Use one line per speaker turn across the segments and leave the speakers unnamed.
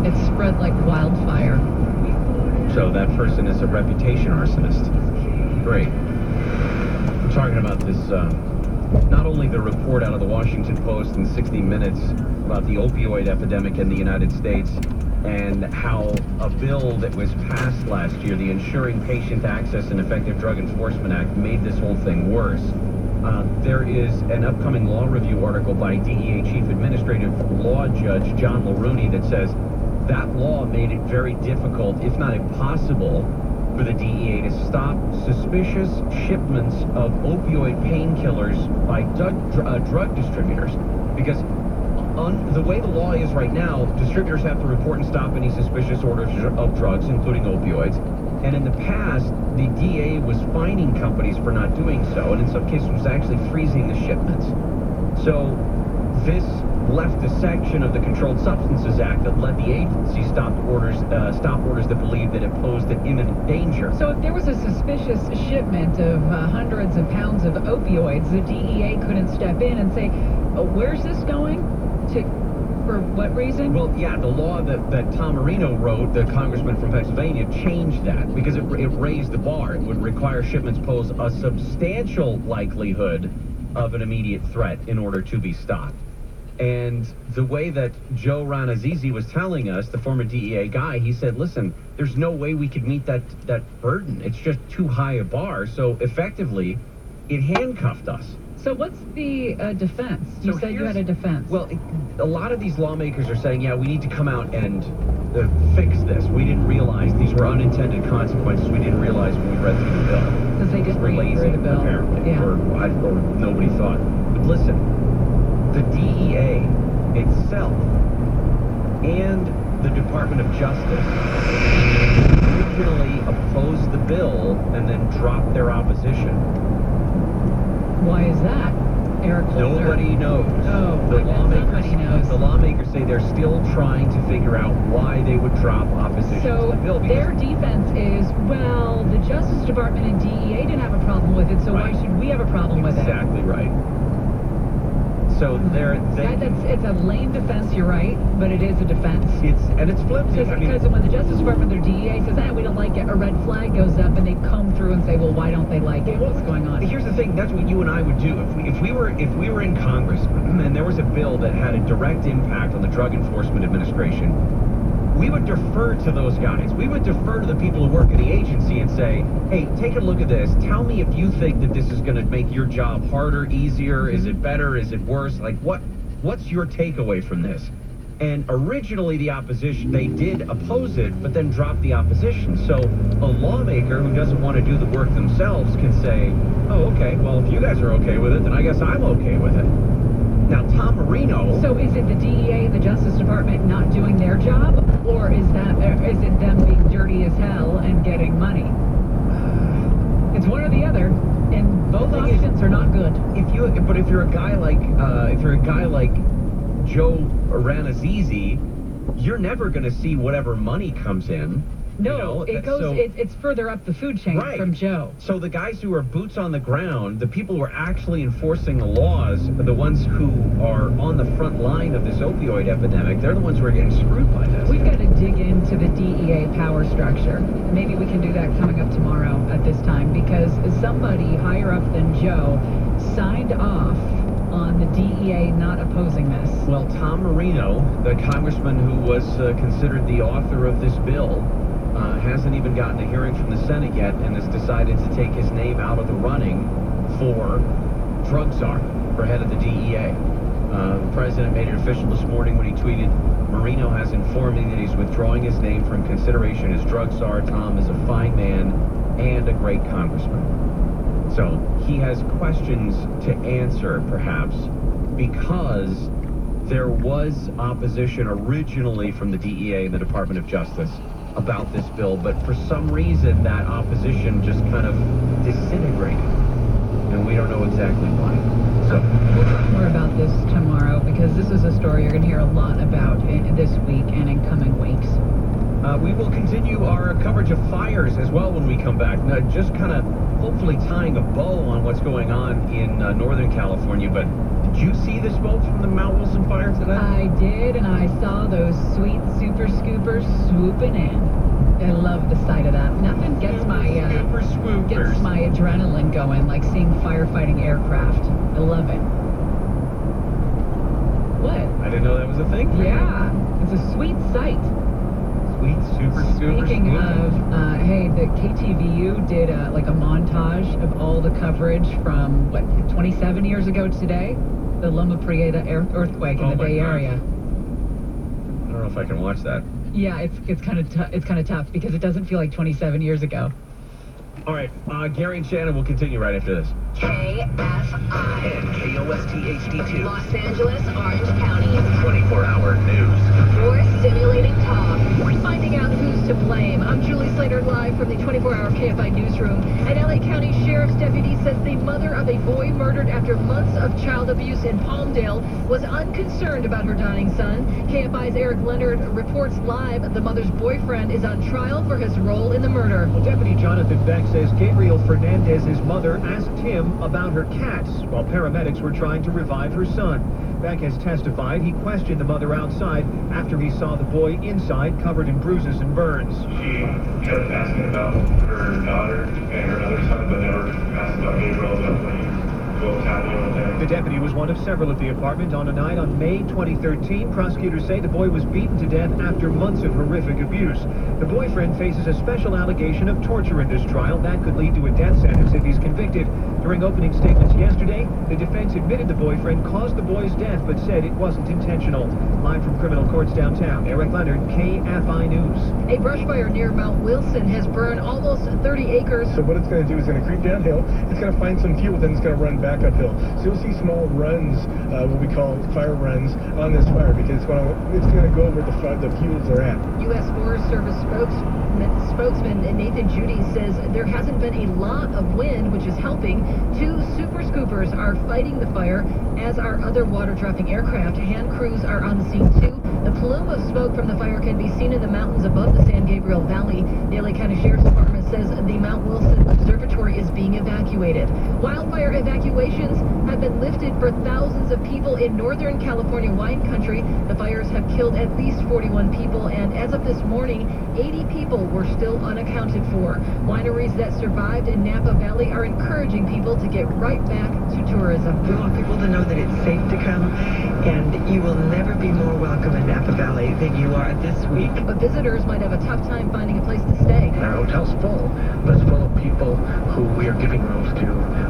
It's spread like wildfire.
So that person is a reputation arsonist. Great. We're talking about this, not only the report out of the Washington Post in 60 Minutes about the opioid epidemic in the United States, and how a bill that was passed last year, the Ensuring Patient Access and Effective Drug Enforcement Act, made this whole thing worse. There is an upcoming law review article by DEA Chief Administrative Law Judge John Mulrooney that says that law made it very difficult, if not impossible, for the DEA to stop suspicious shipments of opioid painkillers by drug distributors. Because the way the law is right now, distributors have to report and stop any suspicious orders of drugs, including opioids. And in the past, the DEA was fining companies for not doing so, and in some cases was actually freezing the shipments. So this left a section of the Controlled Substances Act that let the agency stop orders that believed that it posed an imminent danger.
So if there was a suspicious shipment of hundreds of pounds of opioids, the DEA couldn't step in and say, where's this going? For what reason?
Well, yeah, the law that Tom Marino wrote, the congressman from Pennsylvania, changed that because it raised the bar. It would require shipments pose a substantial likelihood of an immediate threat in order to be stopped. And the way that Joe Ranazizi was telling us, the former DEA guy, he said, listen, there's no way we could meet that burden. It's just too high a bar. So effectively, it handcuffed us.
So what's the defense? You said you had a defense.
Well, a lot of these lawmakers are saying, yeah, we need to come out and fix this. We didn't realize these were unintended consequences. We didn't realize when we read through the bill.
Because they didn't read through the bill.
Apparently,
yeah.
or nobody thought. But listen, the DEA itself and the Department of Justice originally opposed the bill and then dropped their opposition.
Why is that, Eric Holder?
Nobody knows.
Oh, nobody knows.
The lawmakers say they're still trying to figure out why they would drop opposition to the bill.
So their defense is, well, the Justice Department and DEA didn't have a problem with it, so why should we have a problem with it?
Exactly right. So
it's a lame defense, you're right, but it is a defense.
It's flimsy.
Because when the Justice Department or DEA says, we don't like it, a red flag goes up and they comb through and say, well, why don't they like it? What's going on?
Here's the thing, that's what you and I would do. If we were in Congress and there was a bill that had a direct impact on the Drug Enforcement Administration, we would defer to those guys. We would defer to the people who work at the agency and say, hey, take a look at this. Tell me if you think that this is going to make your job harder, easier. Is it better? Is it worse? Like, what's your takeaway from this? And originally the opposition, they did oppose it, but then dropped the opposition. So a lawmaker who doesn't want to do the work themselves can say, oh, okay, well, if you guys are okay with it, then I guess I'm okay with it. Now, Tom Marino...
So is it the DEA and the Justice Department not doing their job? Or is it them being dirty as hell and getting money? It's one or the other, and both options are not good.
But if you're a guy like Joe Ranazizi, you're never going to see whatever money comes in.
No, it's further up the food chain from Joe.
So the guys who are boots on the ground, the people who are actually enforcing the laws, the ones who are on the front line of this opioid epidemic, they're the ones who are getting screwed by this.
We've got to dig into the DEA power structure. Maybe we can do that coming up tomorrow at this time, because somebody higher up than Joe signed off on the DEA not opposing this.
Well, Tom Marino, the congressman who was considered the author of this bill, hasn't even gotten a hearing from the Senate yet and has decided to take his name out of the running for drug czar, for head of the DEA. The president made it official this morning when he tweeted, Marino has informed me that he's withdrawing his name from consideration as drug czar. Tom is a fine man and a great congressman. So he has questions to answer, perhaps, because there was opposition originally from the DEA and the Department of Justice about this bill, but for some reason that opposition just kind of disintegrated, and we don't know exactly why. So
we'll talk more about this tomorrow, because this is a story you're going to hear a lot about this week and in coming weeks.
We will continue our coverage of fires as well when we come back. Now, just kind of hopefully tying a bow on what's going on in Northern California. But did you see the smoke from the Mount Wilson fire today?
I did, and I saw those sweet super scoop Supers swooping in. I love the sight of that. Nothing gets my adrenaline going like seeing firefighting aircraft. I love it. What?
I didn't know that was a thing.
Yeah, it's a sweet sight.
Sweet, super
Speaking
smooth.
of, hey, the KTVU did a montage of all the coverage from, 27 years ago today? The Loma Prieta earthquake in the Bay Area.
I don't know if I can watch that.
Yeah, it's kind of tough because it doesn't feel like 27 years ago.
All right, Gary and Shannon will continue right after this.
KFI.
And KOST HD2.
Los Angeles, Orange County.
24-hour news.
More stimulating talk.
Finding out who's to blame. I'm Julie Slater, live from the 24-hour KFI newsroom. An LA County Sheriff's deputy says the mother of a boy murdered after months of child abuse in Palmdale was unconcerned about her dying son. KFI's Eric Leonard reports live the mother's boyfriend is on trial for his role in the murder.
Well, Deputy Jonathan Beck says Gabriel Fernandez's mother asked him about her cats while paramedics were trying to revive her son. Beck has testified he questioned the mother outside after he saw the boy inside covered in bruises and burns.
She kept asking about her daughter and her other son, but never asked about Gabriel.
The deputy was one of several at the apartment on a night on May 2013. Prosecutors say the boy was beaten to death after months of horrific abuse. The boyfriend faces a special allegation of torture in this trial that could lead to a death sentence if he's convicted. During opening statements yesterday, the defense admitted the boyfriend caused the boy's death but said it wasn't intentional. Live from criminal courts downtown, Eric Leonard, KFI News.
A brush fire near Mount Wilson has burned almost 30 acres.
So what it's going to do is going to creep downhill. It's going to find some fuel, then it's going to run back uphill. So you'll see small runs, what we call fire runs, on this fire because it's going to go where the fuels are at.
U.S. Forest Service spokesman Nathan Judy says there hasn't been a lot of wind, which is helping. 2 super scoopers are fighting the fire, as are other water-dropping aircraft. Hand crews are on the scene too. The plume of smoke from the fire can be seen in the mountains above the San Gabriel Valley. The LA County Sheriff's Department says the Mount Wilson Observatory is being evacuated. Wildfire evacuations have been lifted for thousands of people in Northern California wine country. The fires have killed at least 41 people, and as of this morning, 80 people were still unaccounted for. Wineries that survived in Napa Valley are encouraging people to get right back to tourism.
We want people to know that it's safe to come, and you will never be more welcome in Napa Valley than you are this week.
But visitors might have a tough time finding a place to stay.
Our hotel's full, but it's full of people who we are giving rooms to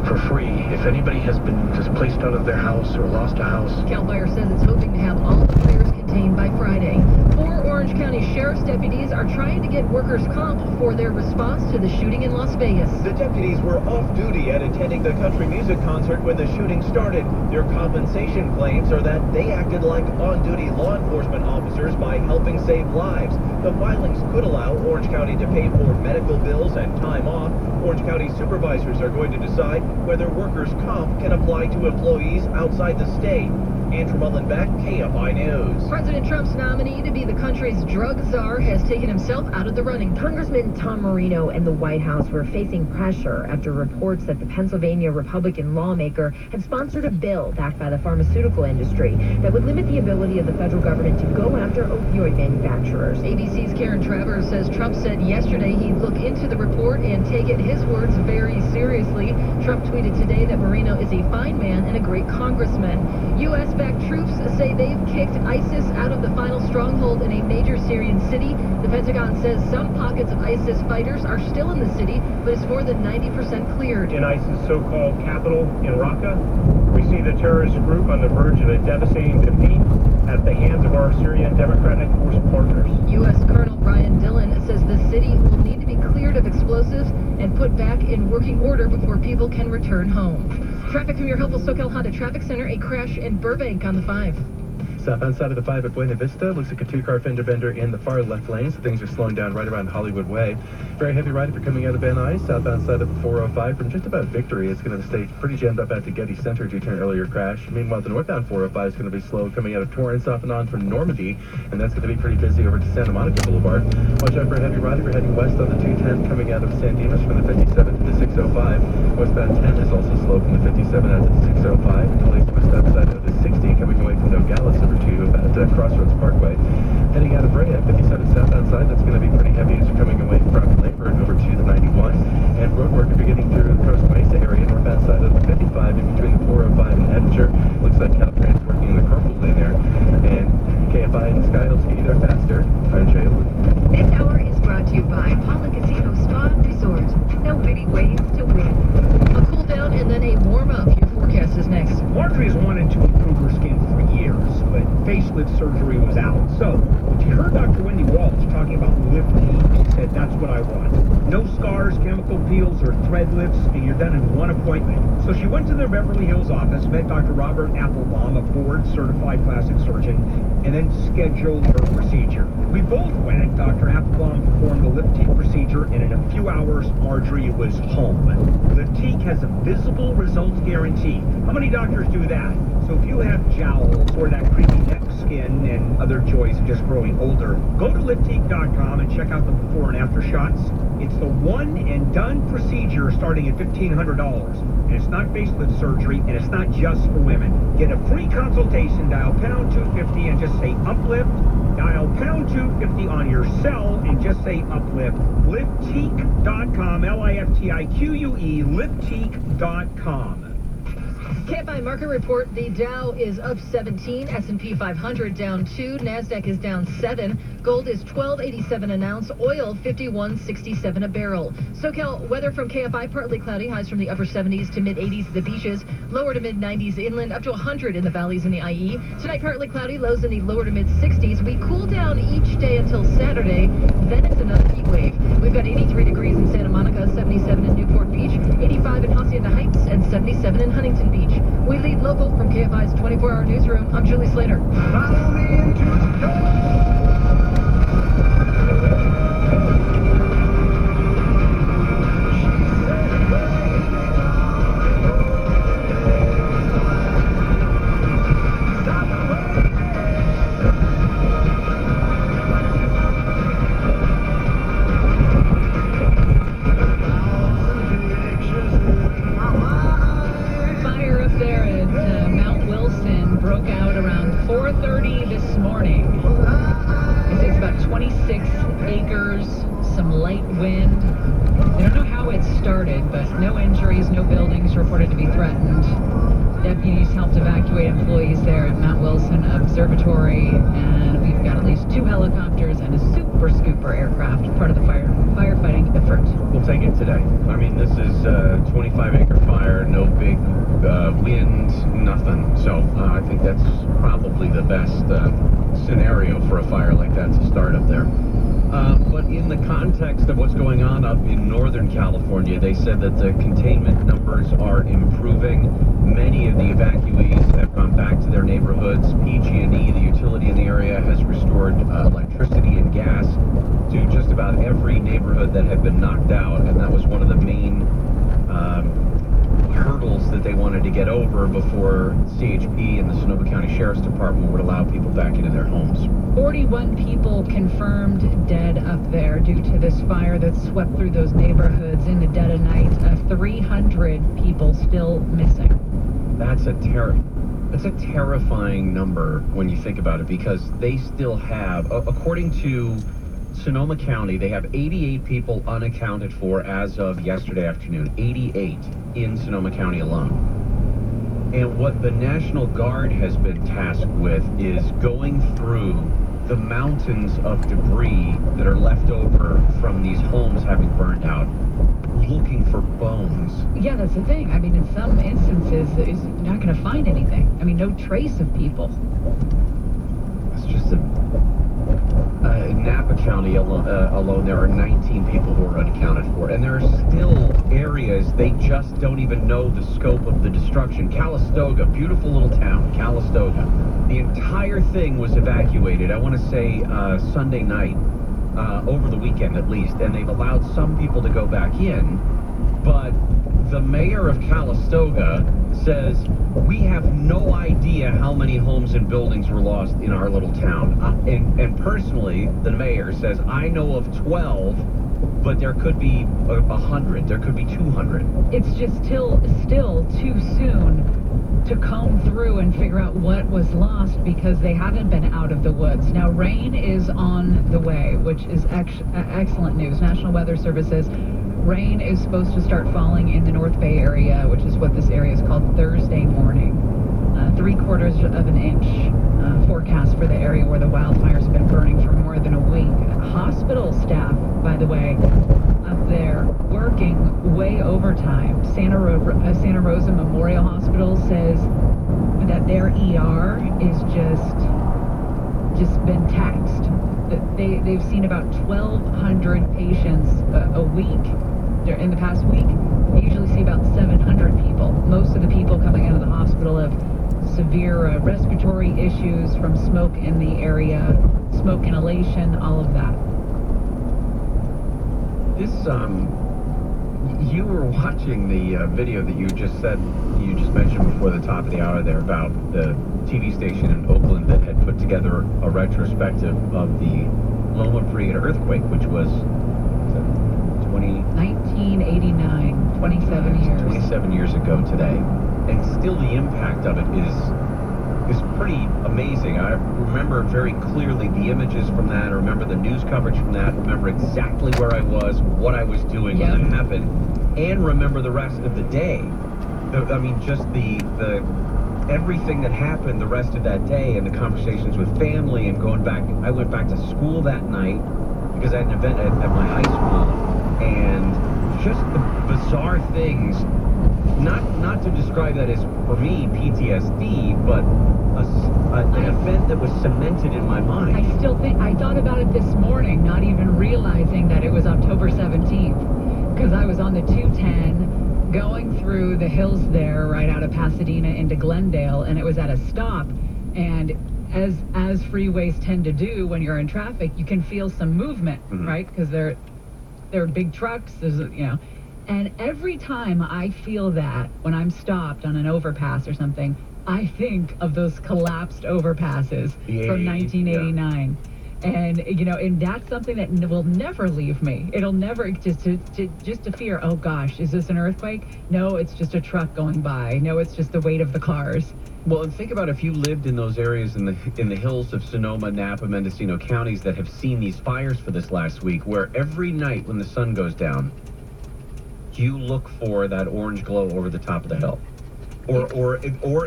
for free. If anybody has been displaced out of their house or lost a house.
CAL FIRE says it's hoping to have all the fires contained by Friday. 4 Orange County Sheriff's deputies are trying to get workers' comp for their response to the shooting in Las Vegas.
The deputies were off duty at attending the country music concert when the shooting started. Their compensation claims are that they acted like on-duty law enforcement officers by helping save lives. The filings could allow Orange County to pay for medical bills and time off. Orange County supervisors are going to decide whether workers' comp can apply to employees outside the state. Andrew Mullenbeck, KFI News.
President Trump's nominee to be the country's drug czar has taken himself out of the running.
Congressman Tom Marino and the White House were facing pressure after reports that the Pennsylvania Republican lawmaker had sponsored a bill backed by the pharmaceutical industry that would limit the ability of the federal government to go after opioid manufacturers.
ABC's Karen Travers says Trump said yesterday he'd look into the report and take it, his words, very seriously. Trump tweeted today that Marino is a fine man and a great congressman. U.S.-backed troops say they've kicked ISIS out of the final stronghold in a major Syrian city. The Pentagon says some pockets of ISIS fighters are still in the city, but it's more than 90% cleared.
In ISIS' so-called capital in Raqqa, we see the terrorist group on the verge of a devastating defeat at the hands of our Syrian Democratic Force partners.
U.S. Colonel Brian Dillon says the city will need to be cleared of explosives and put back in working order before people can return home. Traffic from your helpful SoCal Honda Traffic Center, a crash in Burbank on the 5.
Southbound side of the 5 at Buena Vista. Looks like a 2-car fender bender in the far left lane, so things are slowing down right around Hollywood Way. Very heavy ride if you're coming out of Van Nuys. Southbound side of the 405 from just about Victory. It's going to stay pretty jammed up at the Getty Center due to an earlier crash. Meanwhile, the northbound 405 is going to be slow coming out of Torrance off and on from Normandy, and that's going to be pretty busy over to Santa Monica Boulevard. Watch out for a heavy ride if you're heading west on the 210 coming out of San Dimas from the 57 to the 605. Westbound 10 is also slow from the 57 out to the 605. Delays west outside of the 60 coming away from Nogales over to about Crossroads Parkway. Heading out of Brea, 57 southbound side, that's going to be pretty heavy as you're coming away from Leyburn over to the 91. And road work beginning through the Costa Mesa area, northbound side of the 55 in between the 405 and Edinger. Looks like Caltrans working in the carpool lane there. And KFI and Sky will get you there faster. I'm Jay.
This hour is brought to you by Paula Casino Spa and Resort. So many ways to win.
A cool down and then a warm up. Your forecast is next.
Marjorie has wanted to improve her skin for years, but facelift surgery was out. So, when she heard Dr. Wendy Walsh talking about lift team, she said, that's what I want. No scars, chemical peels, or thread lifts, and you're done in one appointment. So she went to their Beverly Hills office, met Dr. Robert Applebaum, a board-certified plastic surgeon, and then scheduled her procedure. We both went. Dr. Applebaum performed the Liptique procedure, and in a few hours, Marjorie was home. Liptique has a visible results guarantee. How many doctors do that? So if you have jowls or that creepy neck skin and other joys of just growing older, go to liptique.com and check out the before and after shots. It's the one and done procedure starting at $1,500. And it's not facelift surgery, and it's not just for women. Get a free consultation, dial pound 250 and just say uplift. Dial pound 250 on your cell and just say uplift. Liptique.com, Liftique, liptique.com.
KFI market report, the Dow is up 17, S&P 500 down 2, NASDAQ is down 7, gold is $12.87 an ounce, oil $51.67 a barrel. SoCal weather from KFI, partly cloudy, highs from the upper 70s to mid-80s at the beaches, lower to mid-90s inland, up to 100 in the valleys in the IE. Tonight partly cloudy, lows in the lower to mid-60s. We cool down each day until Saturday, then it's another heat wave. We've got 83 degrees in Santa Monica, 77 in Newport Beach, 85 in Hacienda Heights, and 77 in Huntington Beach. We lead local from KFI's 24-hour newsroom. I'm Julie Slater.
Follow me into the door.
Broke out around 4:30 this morning. It's about 26 acres, some light wind. They don't know how it started, but no injuries, no buildings reported to be threatened. Deputies helped evacuate employees there at Mount Wilson Observatory, and we've got at least 2 helicopters and a super scooper aircraft, part of the firefighting effort.
We'll take it today. I mean, this is a 25-acre fire, no big wind, nothing. So I think that's probably the best scenario for a fire like that to start up there. But in the context of what's going on up in Northern California, they said that the containment numbers are improving. Many of the evacuees have gone back to their neighborhoods. PG&E, the utility in the area, has restored electricity and gas to just about every neighborhood that had been knocked out, and that was one of the main hurdles that they wanted to get over before CHP and the Sonoma County Sheriff's Department would allow people back into their homes.
41 people confirmed dead up there due to this fire that swept through those neighborhoods in the dead of night. 300 people still missing.
That's a terrifying number when you think about it, because they still have, according to Sonoma County, they have 88 people unaccounted for as of yesterday afternoon. 88 in Sonoma County alone. And what the National Guard has been tasked with is going through the mountains of debris that are left over from these homes having burned out, looking for bones.
Yeah, that's the thing. I mean, in some instances, it's not going to find anything. I mean, no trace of people.
It's just in Napa County alone, there are 19 people who are unaccounted for. And there are still areas they just don't even know the scope of the destruction. Calistoga, beautiful little town, Calistoga. The entire thing was evacuated, I want to say Sunday night, over the weekend at least. And they've allowed some people to go back in. But the mayor of Calistoga says, we have no idea how many homes and buildings were lost in our little town. And personally, the mayor says, I know of 12, but there could be 100, there could be 200.
It's just still too soon to comb through and figure out what was lost because they haven't been out of the woods. Now, rain is on the way, which is excellent news. National Weather Service says rain is supposed to start falling in the North Bay area, which is what this area is called, Thursday morning. 3/4 of an inch forecast for the area where the wildfires have been burning for more than a week. Hospital staff, by the way, up there working way overtime. Santa Rosa Memorial Hospital says that their ER is just been taxed. They've seen about 1,200 patients a week. In the past week, they usually see about 700 people. Most of the people coming out of the hospital have severe respiratory issues from smoke in the area, smoke inhalation, all of that.
This, you were watching the video that you just mentioned before the top of the hour there about the TV station in Oakland that had put together a retrospective of the Loma Prieta earthquake, which was
1989, 27 years.
27 years ago today. And still the impact of it is pretty amazing. I remember very clearly the images from that. I remember the news coverage from that. I remember exactly where I was, what I was doing when it happened, and remember the rest of the day. Just the everything that happened the rest of that day, and the conversations with family, and going back. I went back to school that night because I had an event at my high school, and just the bizarre things. Not to describe that as, for me, PTSD, but an event that was cemented in my mind.
I thought about it this morning, not even realizing that it was October 17th, because I was on the 210 going through the hills there right out of Pasadena into Glendale, and it was at a stop, and as freeways tend to do when you're in traffic, you can feel some movement, right? Because they're big trucks, and every time I feel that when I'm stopped on an overpass or something, I think of those collapsed overpasses from 1989. Yeah. And that's something that will never leave me. It'll never, just to fear, oh gosh, is this an earthquake? No, it's just a truck going by. No, it's just the weight of the cars.
Well, and think about if you lived in those areas in the hills of Sonoma, Napa, Mendocino counties that have seen these fires for this last week, where every night when the sun goes down, you look for that orange glow over the top of the hill, or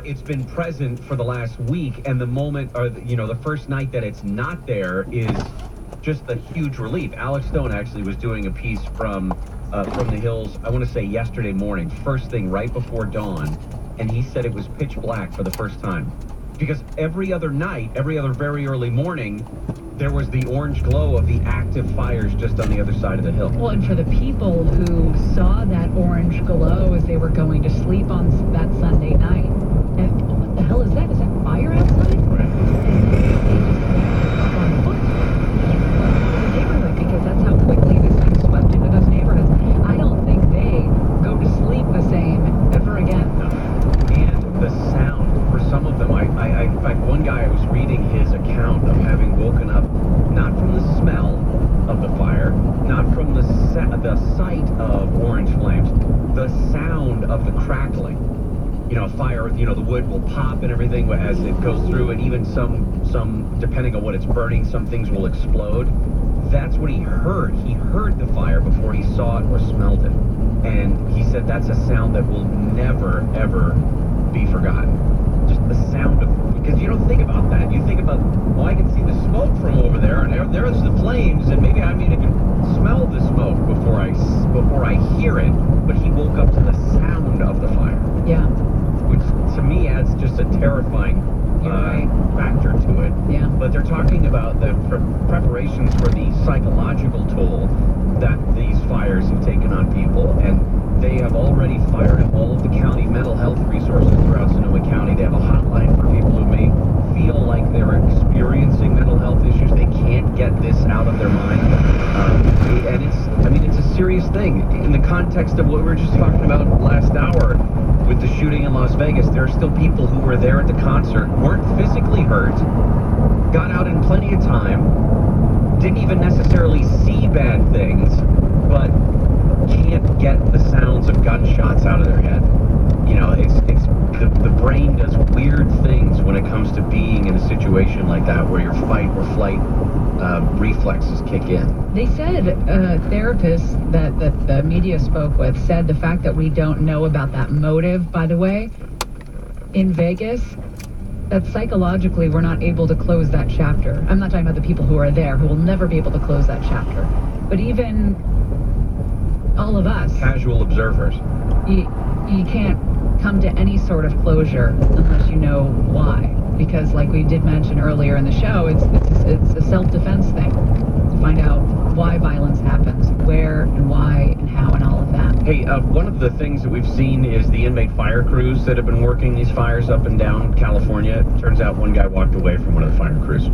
it's been present for the last week, and the moment, or the first night that it's not there is just a huge relief. Alex Stone actually was doing a piece from the hills, I want to say yesterday morning, first thing right before dawn, and he said it was pitch black for the first time, because every other night, every other very early morning, there was the orange glow of the active fires just on the other side of the hill.
Well, and for the people who saw that orange glow as they were going to sleep on that Sunday night, and what the hell is that? Is that fire outside?
Right.
And they just on foot the neighborhood, because that's how quickly this thing swept into those neighborhoods. I don't think they go to sleep the same ever again.
No. And the sound, for some of them, in fact, one guy, I was reading his account of having woken up not from the smell of the fire, not from the sight of orange flames, the sound of the crackling. Fire, the wood will pop and everything as it goes through, and even some, depending on what it's burning, some things will explode. That's what he heard. He heard the fire before he saw it or smelled it. And he said that's a sound that will never, ever be forgotten. Just the sound of, because you don't think about that. You think about, well, I can see the smoke from over there, and there's the flames, and maybe I mean I can smell the smoke before I hear it. But he woke up to the sound of the fire.
Yeah.
Which to me adds just a terrifying factor to it.
Yeah.
But they're talking about the preparations for the psychological toll that these fires have taken on people, and they have already fired up all of the county mental health resources throughout Sonoma County. They have a hotline for people who may feel like they're experiencing mental health issues. They can't get this out of their mind. And it's a serious thing. In the context of what we were just talking about last hour with the shooting in Las Vegas, there are still people who were there at the concert, weren't physically hurt, got out in plenty of time, didn't even necessarily see bad things, but can't get the sounds of gunshots out of their head. It's the brain does weird things when it comes to being in a situation like that where your fight or flight reflexes kick in.
They said therapists that the media spoke with said the fact that we don't know about that motive, by the way, in Vegas, that psychologically we're not able to close that chapter. I'm not talking about the people who are there, who will never be able to close that chapter. But even all of us,
Casual observers.
you can't come to any sort of closure unless you know why. Because like we did mention earlier in the show, it's a self-defense thing to find out why violence happens, where and why and how and all of that.
Hey, one of the things that we've seen is the inmate fire crews that have been working these fires up and down California. It turns out one guy walked away from one of the fire crews.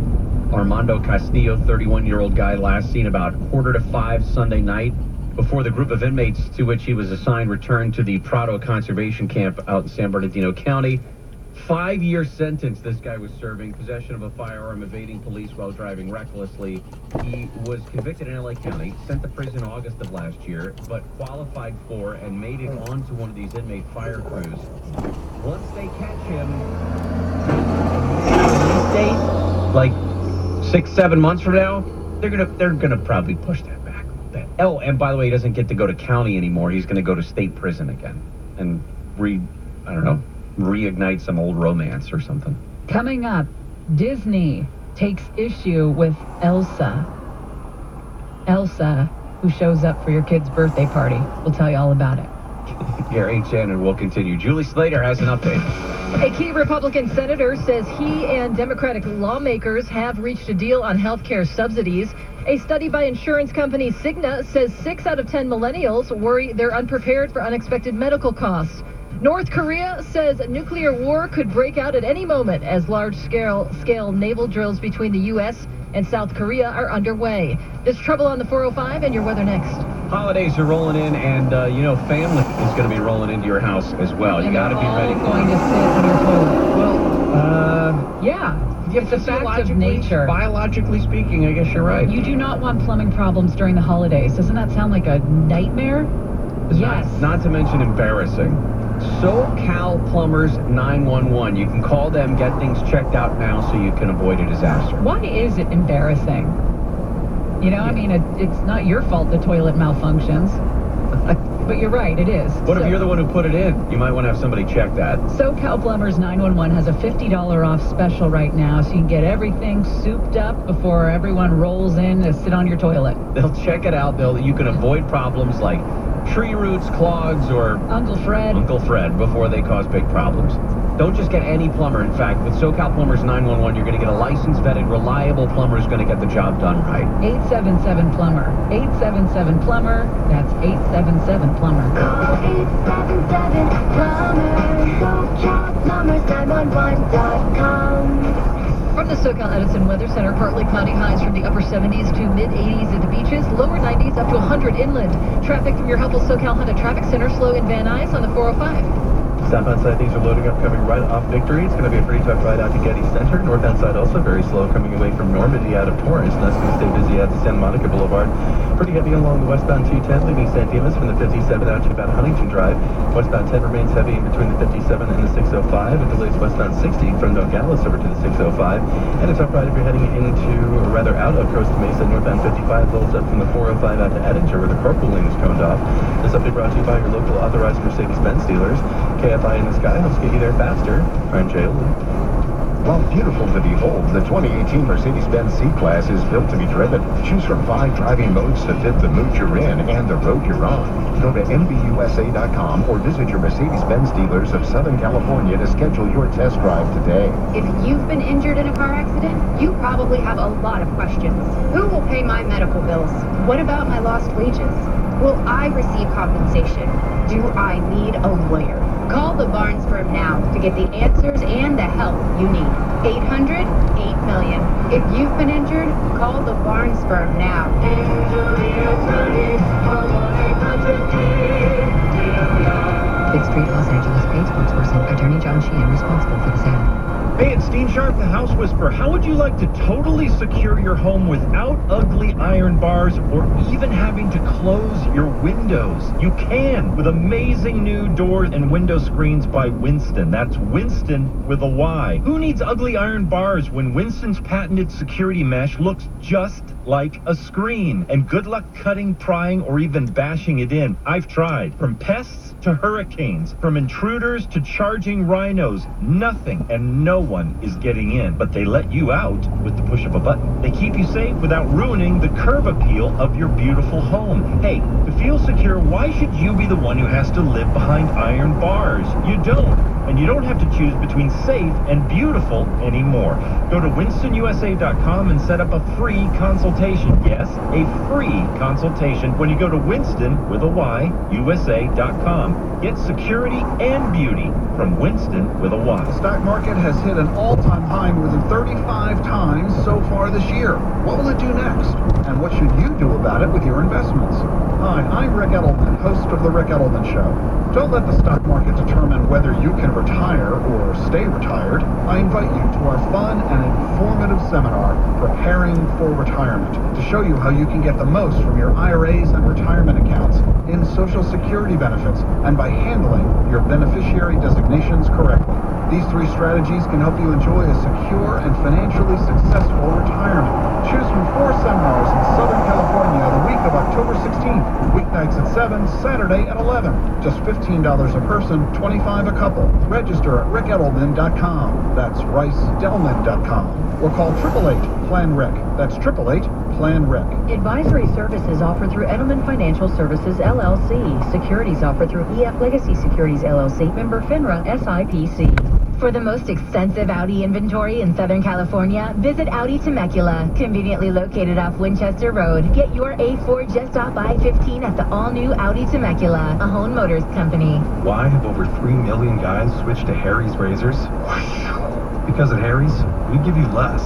Armando Castillo, 31-year-old guy, last seen about 4:45 Sunday night before the group of inmates to which he was assigned returned to the Prado Conservation Camp out in San Bernardino County. 5-year sentence this guy was serving, possession of a firearm, evading police while driving recklessly. He was convicted in LA County, sent to prison August of last year, but qualified for and made it onto one of these inmate fire crews. Once they catch him, like 6-7 months from now, they're gonna probably push that back a little bit. Oh, and by the way, he doesn't get to go to county anymore. He's gonna go to state prison again and reignite some old romance or something.
Coming up, Disney takes issue with Elsa. Elsa, who shows up for your kid's birthday party. We'll tell you all about it.
Gary Shannon will continue. Julie Slater has an update.
A key Republican senator says he and Democratic lawmakers have reached a deal on health care subsidies. A study by insurance company Cigna says 6 out of 10 millennials worry they're unprepared for unexpected medical costs. North Korea says nuclear war could break out at any moment as large-scale naval drills between the U.S. and South Korea are underway. There's trouble on the 405 and your weather next.
Holidays are rolling in, and family is going to be rolling into your house as well. You got to be ready.
Going to sit on your toilet.
Well,
yeah. It's a fact of nature.
Biologically speaking, I guess you're right.
You do not want plumbing problems during the holidays. Doesn't that sound like a nightmare? Yes.
Not to mention embarrassing. SoCal Plumbers 911. You can call them, get things checked out now so you can avoid a disaster.
Why is it embarrassing? You know, I mean, it's not your fault the toilet malfunctions. But you're right, it is.
What if you're the one who put it in? You might want to have somebody check that.
SoCal Plumbers 911 has a $50 off special right now, so you can get everything souped up before everyone rolls in to sit on your toilet.
They'll check it out. You can avoid problems like tree roots, clogs, or
Uncle Fred
before they cause big problems. Don't just get any plumber. In fact, with SoCal Plumbers 911, you're going to get a licensed, vetted, reliable plumber who's going to get the job done right.
877-PLUMBER. 877-PLUMBER. That's 877-PLUMBER.
Call 877-PLUMBER. SoCalPlumbers911.com.
From the SoCal Edison Weather Center, partly cloudy, highs from the upper 70s to mid-80s at the beaches, lower 90s up to 100 inland. Traffic from your helpful SoCal Honda Traffic Center, slow in Van Nuys on the 405.
Southbound side, things are loading up, coming right off Victory. It's going to be a pretty tough ride out to Getty Center. Northbound side also very slow, coming away from Normandy out of Torrance. And that's going to stay busy out to Santa Monica Boulevard. Pretty heavy along the westbound 210, leaving San Dimas from the 57 out to about Huntington Drive. Westbound 10 remains heavy in between the 57 and the 605. It delays westbound 60 from Nogales over to the 605. And a tough ride if you're heading out of Costa Mesa. Northbound 55 loads up from the 405 out to Edinger, where the carpool lane is coned off. This update brought to you by your local authorized Mercedes-Benz dealers. KFI in the Sky helps get you there faster. I'm Jay Lee.
While beautiful to behold, the 2018 Mercedes-Benz C-Class is built to be driven. Choose from 5 driving modes to fit the mood you're in and the road you're on. Go to MBUSA.com or visit your Mercedes-Benz dealers of Southern California to schedule your test drive today.
If you've been injured in a car accident, you probably have a lot of questions. Who will pay my medical bills? What about my lost wages? Will I receive compensation? Do I need a lawyer? Call the Barnes firm now to get the answers and the help you need. 800-8-million. If you've been injured, call the Barnes firm now.
It's
Street, Los Angeles. Paid spokesperson, Attorney John Sheehan, responsible for this ad.
Hey, it's Steve Sharp, the House Whisperer. How would you like to totally secure your home without ugly iron bars or even having to close your windows? You can with amazing new doors and window screens by Winston. That's Winston with a Y. Who needs ugly iron bars when Winston's patented security mesh looks just like a screen? And good luck cutting, prying, or even bashing it in. I've tried. From pests to hurricanes, from intruders to charging rhinos, nothing and no one is getting in, but they let you out with the push of a button. They keep you safe without ruining the curb appeal of your beautiful home. Hey, to feel secure, why should you be the one who has to live behind iron bars? You don't. And you don't have to choose between safe and beautiful anymore. Go to WinstonUSA.com and set up a free consultation. Yes, a free consultation when you go to Winston with a Y, USA.com. Get security and beauty from Winston with a Y.
The stock market has hit an all-time high more than 35 times so far this year. What will it do next? And what should you do about it with your investments? Hi, I'm Rick Edelman, host of The Rick Edelman Show. Don't let the stock market determine whether you can retire or stay retired. I invite you to our fun and informative seminar, Preparing for Retirement, to show you how you can get the most from your IRAs and retirement accounts in Social Security benefits and by handling your beneficiary designations correctly. These 3 strategies can help you enjoy a secure and financially successful retirement. Choose from 4 seminars in Southern California the week of October 16th, weeknights at 7, Saturday at 11. Just $15 a person, $25 a couple. Register at rickedelman.com. That's ricedelman.com. Or call 888-PLAN-RIC. That's 888-PLAN-RIC.
Advisory services offered through Edelman Financial Services, LLC. Securities offered through EF Legacy Securities, LLC. Member FINRA, SIPC.
For the most extensive Audi inventory in Southern California, visit Audi Temecula, conveniently located off Winchester Road. Get your A4 just off I-15 at the all-new Audi Temecula, a Hone Motors company.
Why have over 3 million guys switched to Harry's razors? Because at Harry's, we give you less.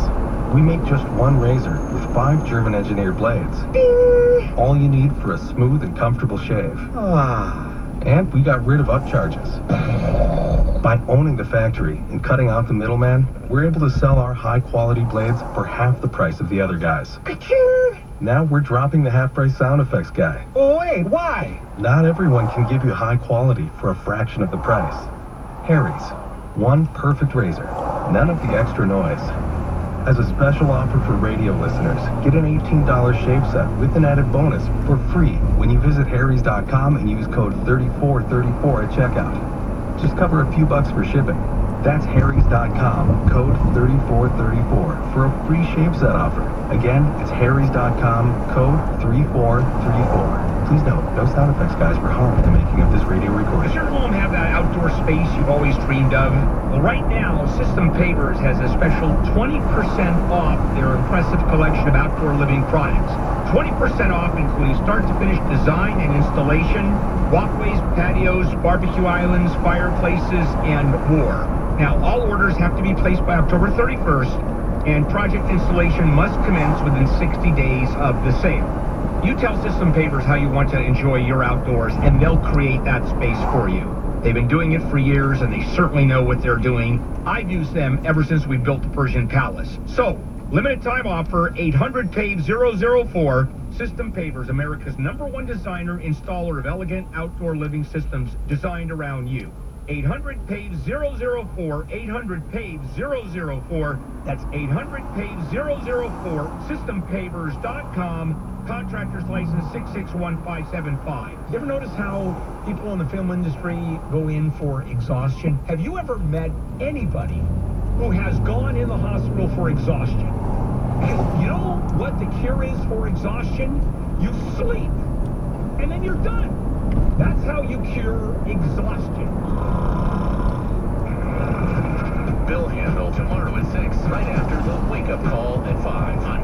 We make just one razor with 5 German-engineered blades. All you need for a smooth and comfortable shave. And we got rid of upcharges. By owning the factory and cutting out the middleman, we're able to sell our high-quality blades for half the price of the other guys. Now we're dropping the half-price sound effects guy.
Oh, wait, why?
Not everyone can give you high quality for a fraction of the price. Harry's, one perfect razor, none of the extra noise. As a special offer for radio listeners, get an $18 shave set with an added bonus for free when you visit harrys.com and use code 3434 at checkout. Just cover a few bucks for shipping. That's harrys.com, code 3434 for a free shave set offer. Again, it's harrys.com, code 3434. Please note, no sound effects guys were harmed in the making of this radio recording.
Does your home have that outdoor space you've always dreamed of? Well, right now, System Pavers has a special 20% off their impressive collection of outdoor living products. 20% off including start-to-finish design and installation, walkways, patios, barbecue islands, fireplaces, and more. Now, all orders have to be placed by October 31st, and project installation must commence within 60 days of the sale. You tell System Pavers how you want to enjoy your outdoors, and they'll create that space for you. They've been doing it for years, and they certainly know what they're doing. I've used them ever since we built the Persian Palace. So, limited time offer, 800-PAVE-004. System Pavers, America's #1 designer, installer of elegant outdoor living systems designed around you. 800-PAVE-004, 800-PAVE-004. That's 800-PAVE-004, systempavers.com. Contractor's license 661575. You ever notice how people in the film industry go in for exhaustion? Have you ever met anybody who has gone in the hospital for exhaustion? You know what the cure is for exhaustion? You sleep, and then you're done. That's how you cure exhaustion.
Bill Handel tomorrow at 6, right after the wake-up call at 5 on